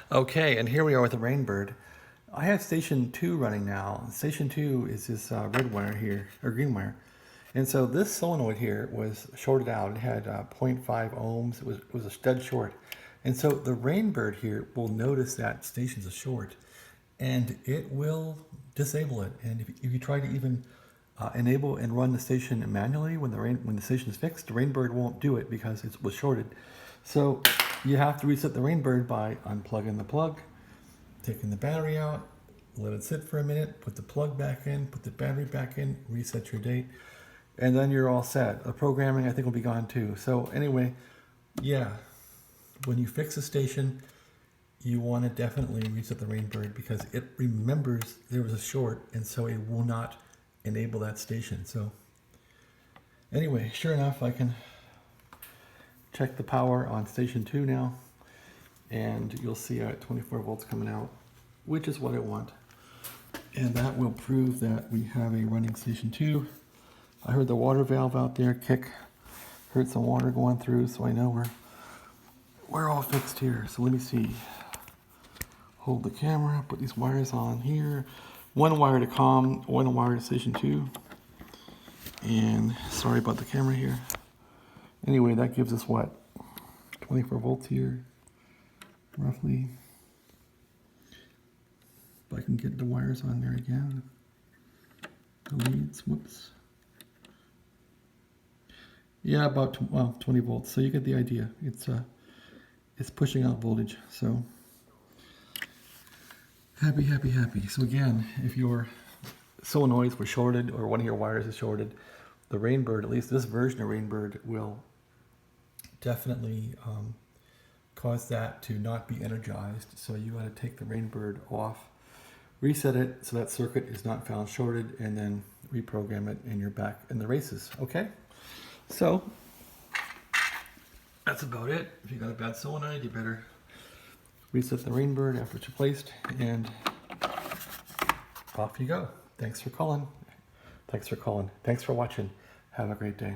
Okay, and here we are with the Rainbird. I have station 2 running now. Station 2 is this red wire here, or green wire. And so this solenoid here was shorted out. It had zero point 0.5 ohms. It was a stud short. And so the Rainbird here will notice that station's a short, and it will disable it. And if you try to even enable and run the station manually when the station is fixed, the Rainbird won't do it because it was shorted. So you have to reset the Rainbird by unplugging the plug, taking the battery out, let it sit for a minute, put the plug back in, put the battery back in, reset your date, and then you're all set. The programming I think will be gone too. So anyway, yeah, when you fix a station, you want to definitely reset the Rainbird because it remembers there was a short, and so it will not enable that station. So anyway, sure enough, I can check the power on station 2 now, and you'll see at 24 volts coming out, which is what I want. And that will prove that we have a running station 2. I heard the water valve out there kick, heard some water going through, so I know we're all fixed here. So let me see. Hold the camera, put these wires on here. One wire to COM, one wire to station 2. And sorry about the camera here. Anyway, that gives us what? 24 volts here, roughly. If I can get the wires on there again. The leads, whoops. Yeah, about 20 volts. So you get the idea. It's pushing out voltage. So happy, happy, happy. So again, if your solenoids were shorted or one of your wires is shorted, the Rainbird, at least this version of Rainbird, will definitely cause that to not be energized. So you got to take the Rainbird off, reset it so that circuit is not found shorted, and then reprogram it, and you're back in the races. Okay, so that's about it. If you got a bad solenoid, you better reset the Rainbird after it's replaced, and off you go. Thanks for calling. Thanks for watching. Have a great day.